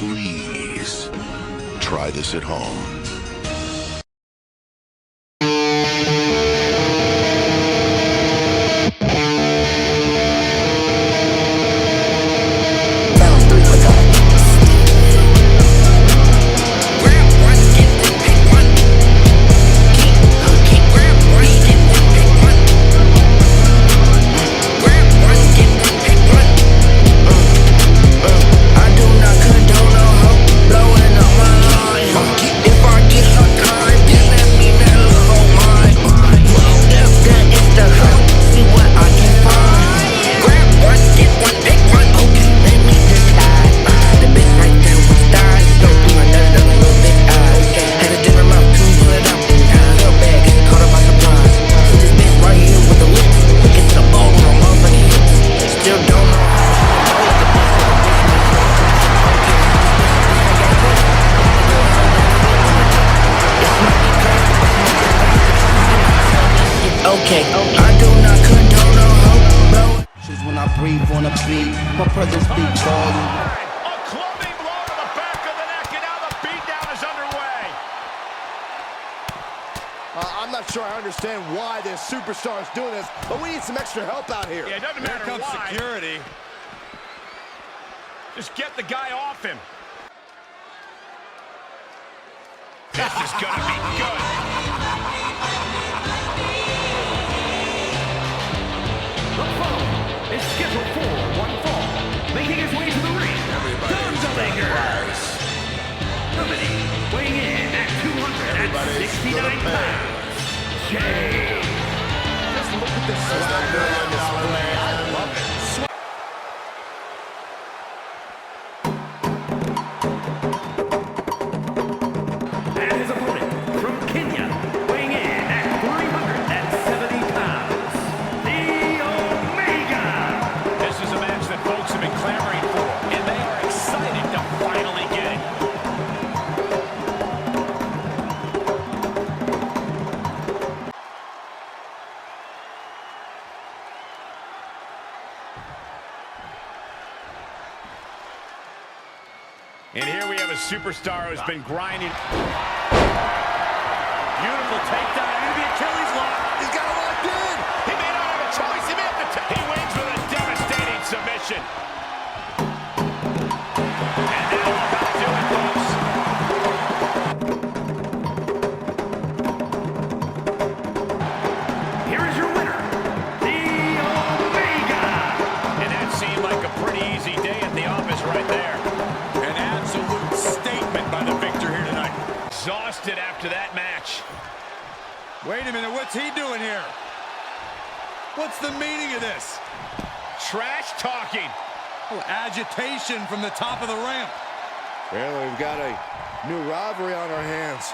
please try this at home. Okay, I do not condone no hope. When I breathe on a beat, my presence speaks volume. A clubbing blow to the back of the neck, and now the beatdown is underway. I'm not sure I understand why this superstar is doing this, but we need some extra help out here. Yeah, it doesn't matter Here comes why. security. Just get the guy off him. This is gonna be good. Is scheduled for one fall, making his way to the ring. Demolition. Weighing in at 269 pounds. Jay. Just look at this swagger on display. I love it. And his opponent from Kenya, weighing in at 370 pounds. The Omega. This is a match that folks have been clamoring for, and they are excited to finally get it. And here we have a superstar who's been grinding. Beautiful takedown into the Achilles lock. He's got it locked in. He may not have a choice. He may have to. He wins with a devastating submission. And that'll about do it, folks. Here is your winner, the Omega. And that seemed like a pretty easy day at the office right there. An absolute statement by the victor here tonight. Exhausted after that match. Wait a minute, what's he doing here? What's the meaning of this? Trash talking. Oh, agitation from the top of the ramp. Well, we've got a new rivalry on our hands.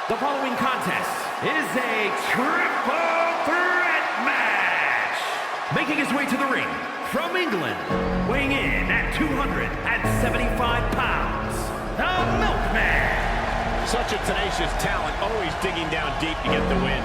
The following contest is a triple threat match. Making his way to the ring from England, weighing in at 275 pounds, the Milkman. Such a tenacious talent, always digging down deep to get the win.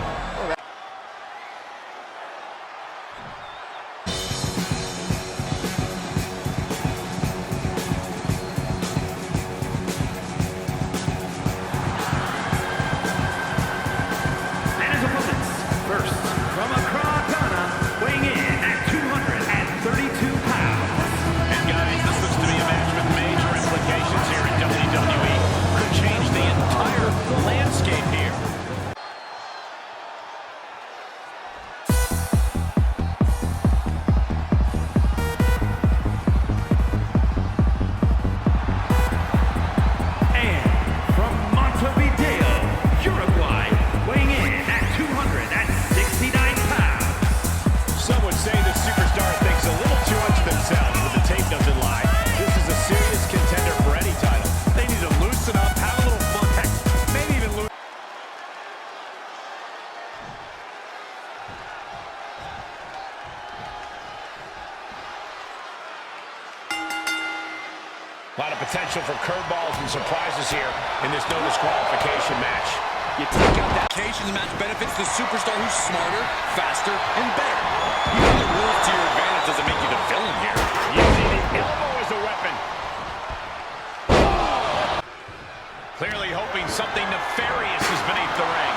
And his opponents, first from Accra, Ghana, weighing in at 232 pounds. And guys, this looks to be a match with major implications here in WWE. Could change the entire landscape here. And from Montevideo, Uruguay, weighing in at 269 pounds. Some would say the superstar thinks a little too much of themselves, but the tape doesn't lie. This is a serious contender for any title. They need to loosen up, have a little fun, heck, maybe even lose. A lot of potential for curveballs and surprises here in this no disqualification match. You take out that occasion, the match benefits the superstar who's smarter, faster, and better. Using the rules to your advantage doesn't make you the villain here. Using the elbow as a weapon. Clearly hoping something nefarious is beneath the ring.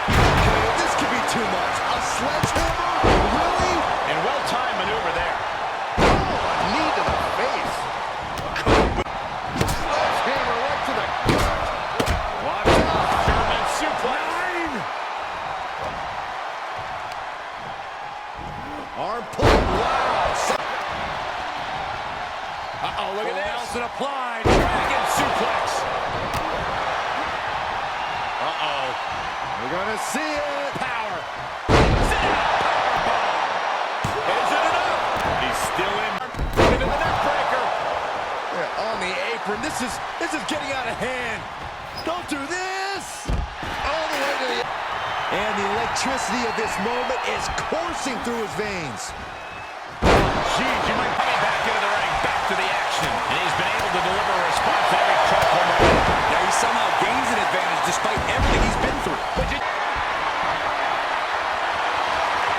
Okay, this could be too much. A sledgehammer? Really? And well-timed maneuver there. Oh, a knee to the face. Sledgehammer right to the gut. Watch out. German suplex. Arm pull. Wow. Uh-oh, look at this. Nelson applied. Dragon suplex. Uh-oh. We're going to see it. Power. Sit out. Powerbomb. Is it enough? He's still in. Into the neck breaker. Yeah, on the apron. This is getting out of hand. Don't do this. All the way to the... And the electricity of this moment is coursing through his veins. Jeez, you might be back into the ring, back to the action. And he's been able to deliver a response to every truck home run. Now he somehow gains an advantage despite everything he's been through. But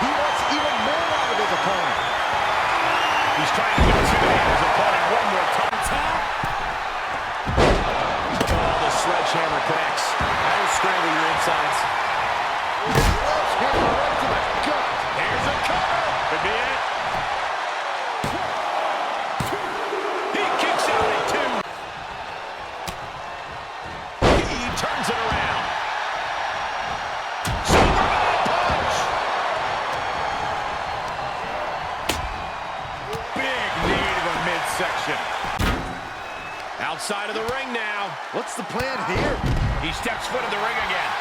He wants even more out of his opponent. he's trying to intimidate his opponent one more time. Oh, the sledgehammer connects. That will scramble your insides. Sledgehammer right to the gut. Here's a cover. Could be it. He kicks out at 2. He turns it around. Superman punch. Big knee to the midsection. Outside of the ring now. What's the plan here? He steps foot in the ring again.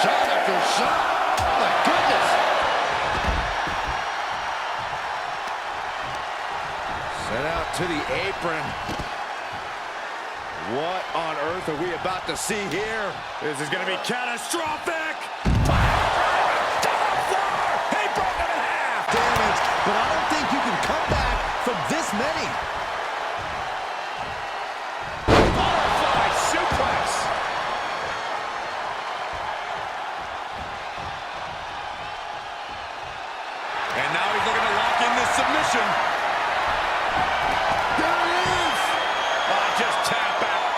Shot after shot. Oh my goodness. Sent out to the apron. What on earth are we about to see here? This is going to be catastrophic. He broke him in half. Damage, but I don't think you can come back from this many. Butterfly suplex. And now he's looking to lock in this submission. There it is. Oh, just tap out.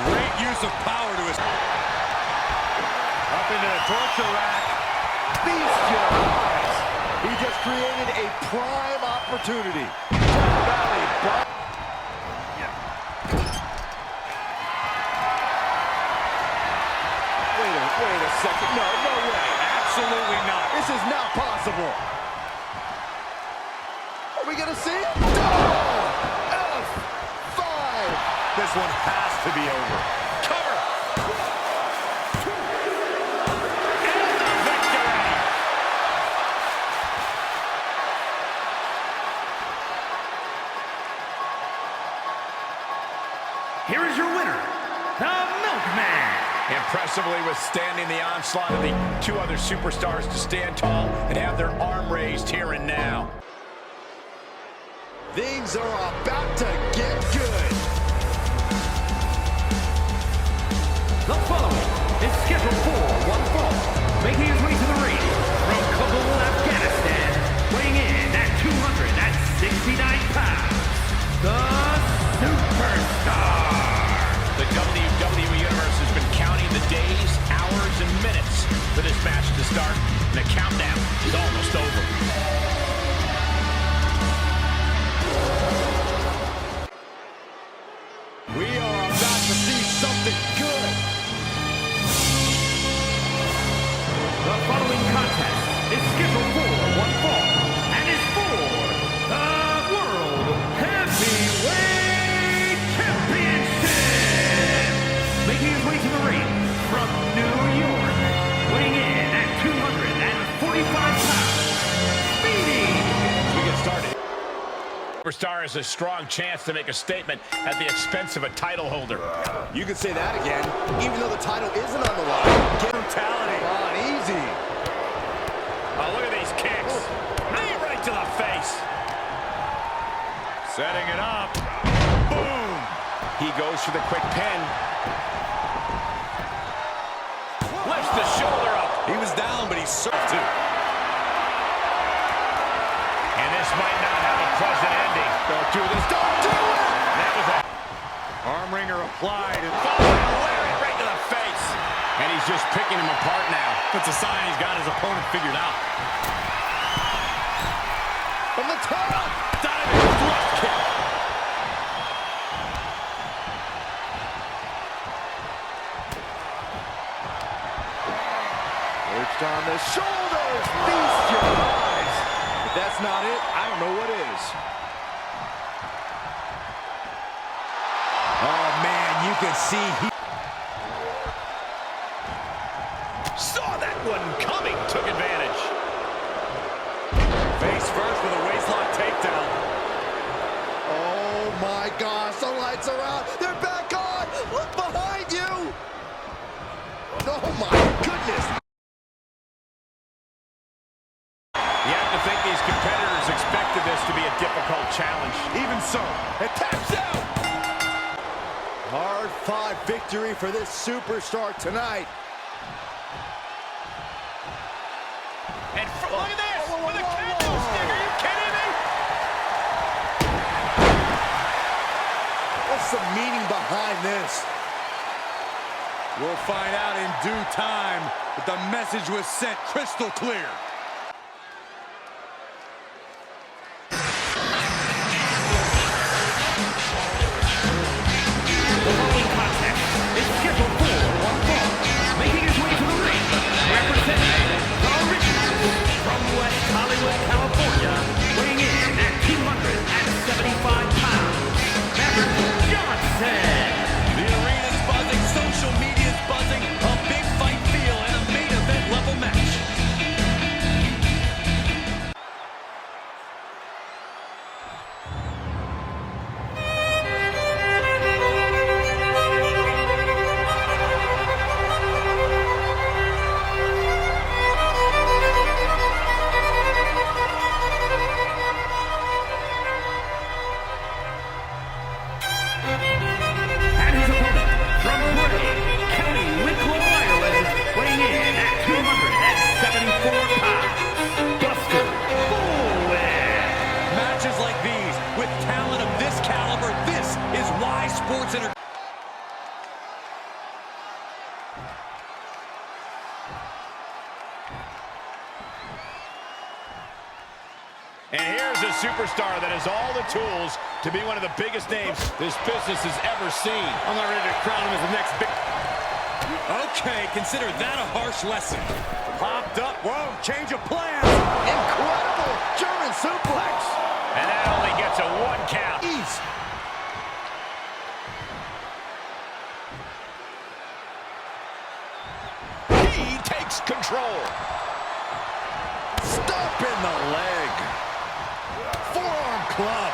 Great use of power to his... Up into the torture rack. Feast your eyes. He just created a prime opportunity. Valley, but... Wait a second. No way. Absolutely not. This is not possible. Are we going to see it? F5. This one has to be over. Cover. And the victory. Here is your winner, the Milkman. Impressively withstanding the onslaught of the 2 other superstars to stand tall and have their arm raised here and now. Things are about to get good. The following is scheduled for one fall, making his way to the ring from Kabul, Afghanistan, weighing in at 269 pounds, the Superstar. The WWE Universe has been counting the days, hours, and minutes for this match to start, and the countdown is almost over. We are about to see something good. The following contest is scheduled for one fall and is for the World Heavyweight Championship. Making his way to the ring from New York, weighing in at 245 pounds, Superstar has a strong chance to make a statement at the expense of a title holder. You could say that again, even though the title isn't on the line. Get brutality. Come on, easy. Oh, look at these kicks. Knee right to the face. Setting it up. Boom. He goes for the quick pin. Lifts the shoulder up. He was down, but he's served too. And this might not have a pleasant ending. Don't do this. Don't do it! That was a arm wringer applied. And lariat right to the face. And he's just picking him apart now. It's a sign he's got his opponent figured out. From the top. Diving thrust kick. Perched on the shoulders. Feast your eyes. If that's not it, I don't know what is. Oh, man, you can see he saw that one coming. Took advantage. face first with a waistlock takedown. Oh, my gosh. The lights are out. They're back on. Look behind you. Oh, my goodness. You have to think these competitors expected this to be a difficult challenge. Even so, it taps out. Hard-fought victory for this superstar tonight. And look at this! With a candlestick! Are you kidding me? What's the meaning behind this? We'll find out in due time, but the message was sent crystal clear. The following contest is scheduled for one fall. Making his way to the ring, representing the Originals from West Hollywood, California, weighing in at 275 pounds, Maverick Johnson. The arena's buzzing, social media's buzzing, a big fight feel and a main event level match. And his opponent from Bray, County Wicklow, Ireland, weighing in at 274 pounds, Buster Bullwick. Matches like these, with talent of this caliber, this is why sports entertainment. And here's a superstar that has all the tools to be one of the biggest names this business has ever seen. I'm not ready to crown him as the next big... Okay, consider that a harsh lesson. Popped up, whoa, change of plans. Incredible German suplex. And that only gets a 1 count. Ease. He takes control. Stop in the leg. Forearm club.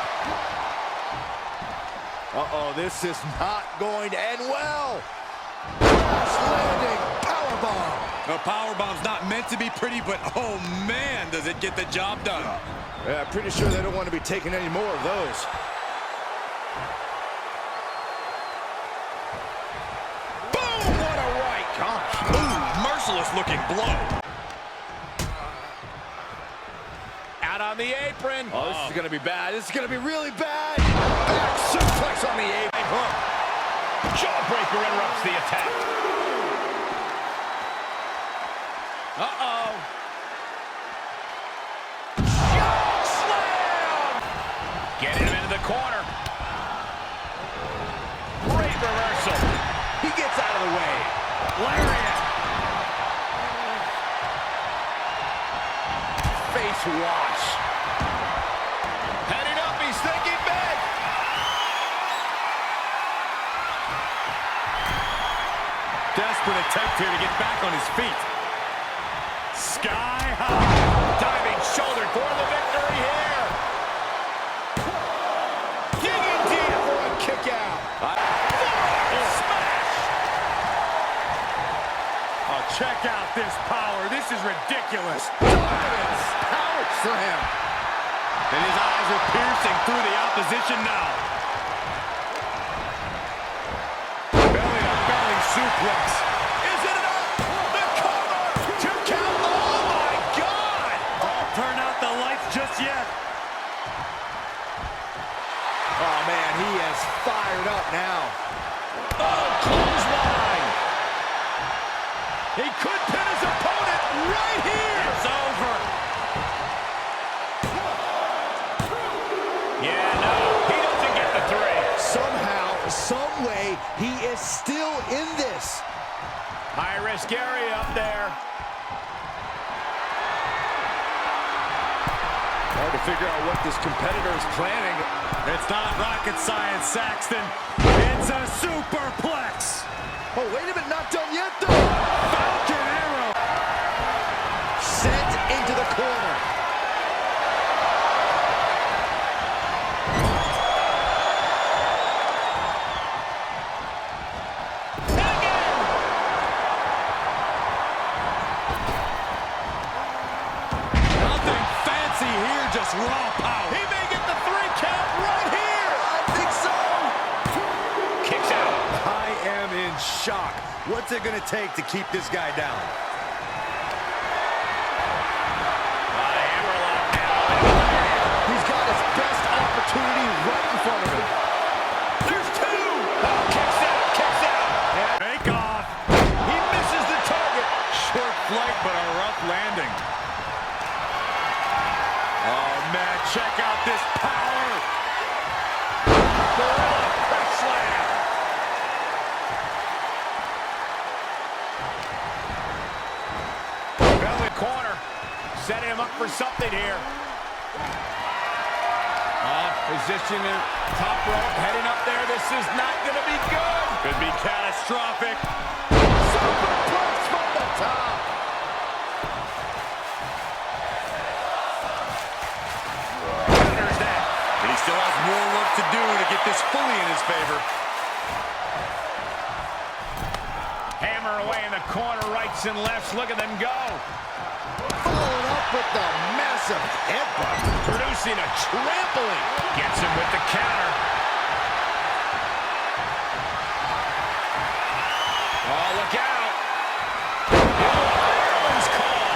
Uh-oh, this is not going to end well. Crash landing powerbomb. The powerbomb's not meant to be pretty, but oh man, does it get the job done. Yeah, pretty sure they don't want to be taking any more of those. Boom, what a right. Gosh. Ooh, merciless looking blow. Out on the apron. Oh, this is going to be bad. This is going to be really bad. Back suplex on the apron. Jawbreaker interrupts the attack. Uh-oh. Slam! Getting him into the corner. Great reversal. He gets out of the way. Lariat. Face wash. Heading up, he's thinking big. Desperate attempt here to get back on his feet. Sky high. Diving shoulder for the victory here. this power. This is ridiculous. Dominance. Power slam. And his eyes are piercing through the opposition now. Belly-to-belly suplex. Is it enough? The cover. 2 count. Oh, my God. Don't turn out the lights just yet. Oh, man, he is fired up now. Oh, clothesline. He could pin his opponent right here. It's over. Yeah, no, he doesn't get the 3. Somehow, some way, he is still in this. High-risk area up there. Hard to figure out what this competitor is planning. It's not rocket science, Saxton. It's a superplex. Oh, wait a minute, not done yet, though. Falcon arrow. Sent into the corner. Nothing fancy here, just raw power. He may get the 3 count right here. I think so. Kicks out. I am in shock. What's it going to take to keep this guy down? He's got his best opportunity right in front of him. There's 2. Oh, kicks out, kicks out. Take off. He misses the target. Short flight, but a rough landing. Oh, man, check out this power. Press slam. Belly corner. Setting him up for something here. Position in top rope, heading up there. This is not going to be good. Could be catastrophic. Superplex from the top. Counters that. But he still has more work to do to get this fully in his favor. Hammer away in the corner, rights and lefts. Look at them go. Followed up with the massive headbutt. Producing a trampling. Gets him with the counter. Oh, look out. Fireman's call.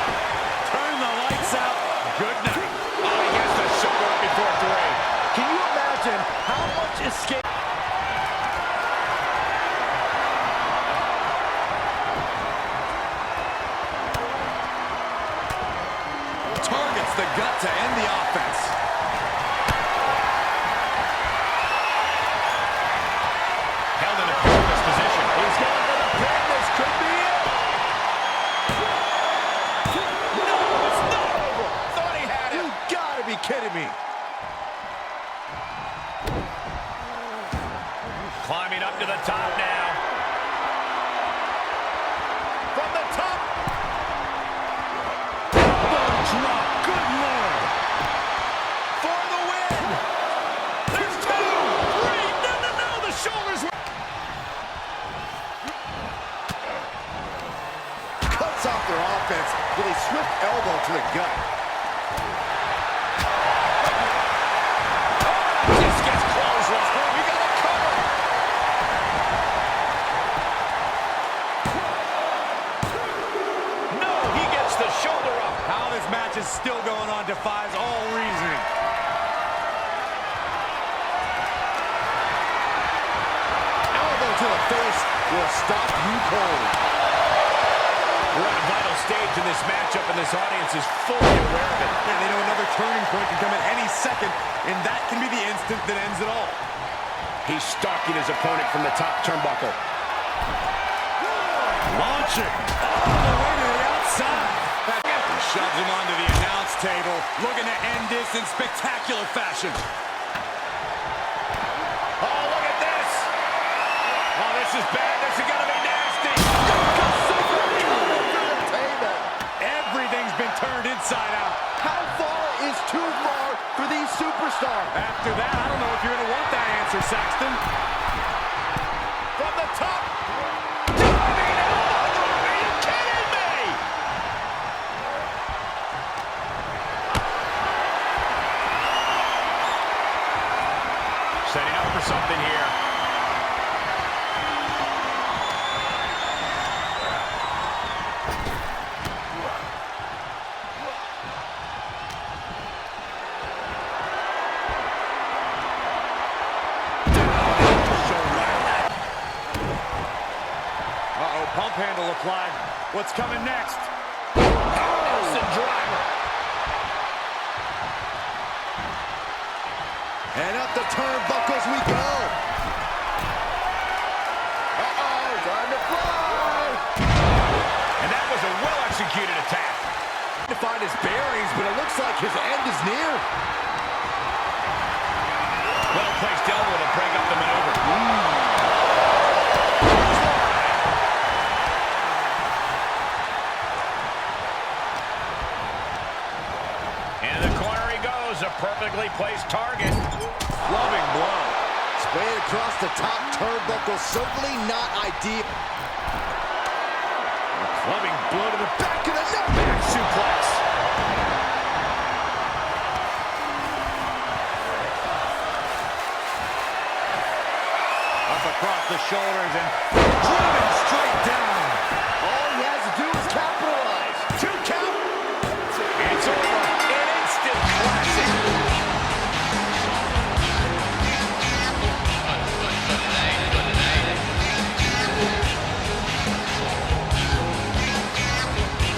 Turn the lights out. Good night. Oh, he gets the shoulder up before 3. Can you imagine how much escape? Targets the gut to end the offense. Held in a perilous position. He's going for the pin. This could be it. No, it's not over. Thought he had it. You gotta be kidding me. Climbing up to the top now. From the top. Drop. Good Lord. For the win. There's 2. 3. No. The shoulders. Cuts off their offense with a swift elbow to the gut. This gets close. We got a cover. No, he gets the shoulder up. How this match is still going on defies all reasoning. Elbow to the face will stop you cold. We're at a vital stage in this matchup, and this audience is fully aware of it. And they know another turning point can come at any second, and that can be the instant that ends it all. He's stalking his opponent from the top turnbuckle. Launching all the way to the outside. He shoves him onto the announce table, looking to end this in spectacular fashion. Oh, look at this. Oh, this is bad. This is going to be nasty. Everything's been turned inside out. How far is too far for these superstars? After that, I don't know if you're going to want that answer, Saxton. From the top. Diving elbow drop. Are you kidding me? something here. Pump handle applied. What's coming next? Nelson driver. And up the turnbuckles we go. Uh-oh, time to fly. And that was a well-executed attack. To find his bearings, but it looks like his end is near. Well-placed elbow to break up the maneuver. And the corner he goes, a perfectly placed target. Loving blow. Sprayed across the top turnbuckle, certainly not ideal. A clubbing blow to the back of the neck. Back suplex. Up across the shoulders and driven straight down. All he has to do is capitalize. 2 count. It's over. An instant classic.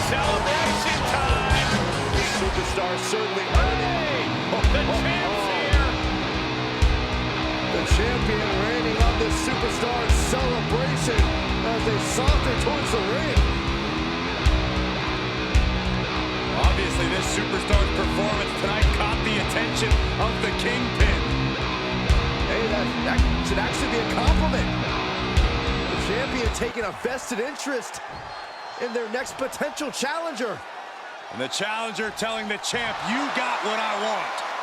Celebration time. The superstar certainly earning. The champ's here. The champion reigning on this superstar celebration as they saunter towards the ring. Obviously, this superstar's performance tonight caught the attention of the Kingpin. Hey, that should actually be a compliment. The champion taking a vested interest in their next potential challenger. And the challenger telling the champ, you got what I want.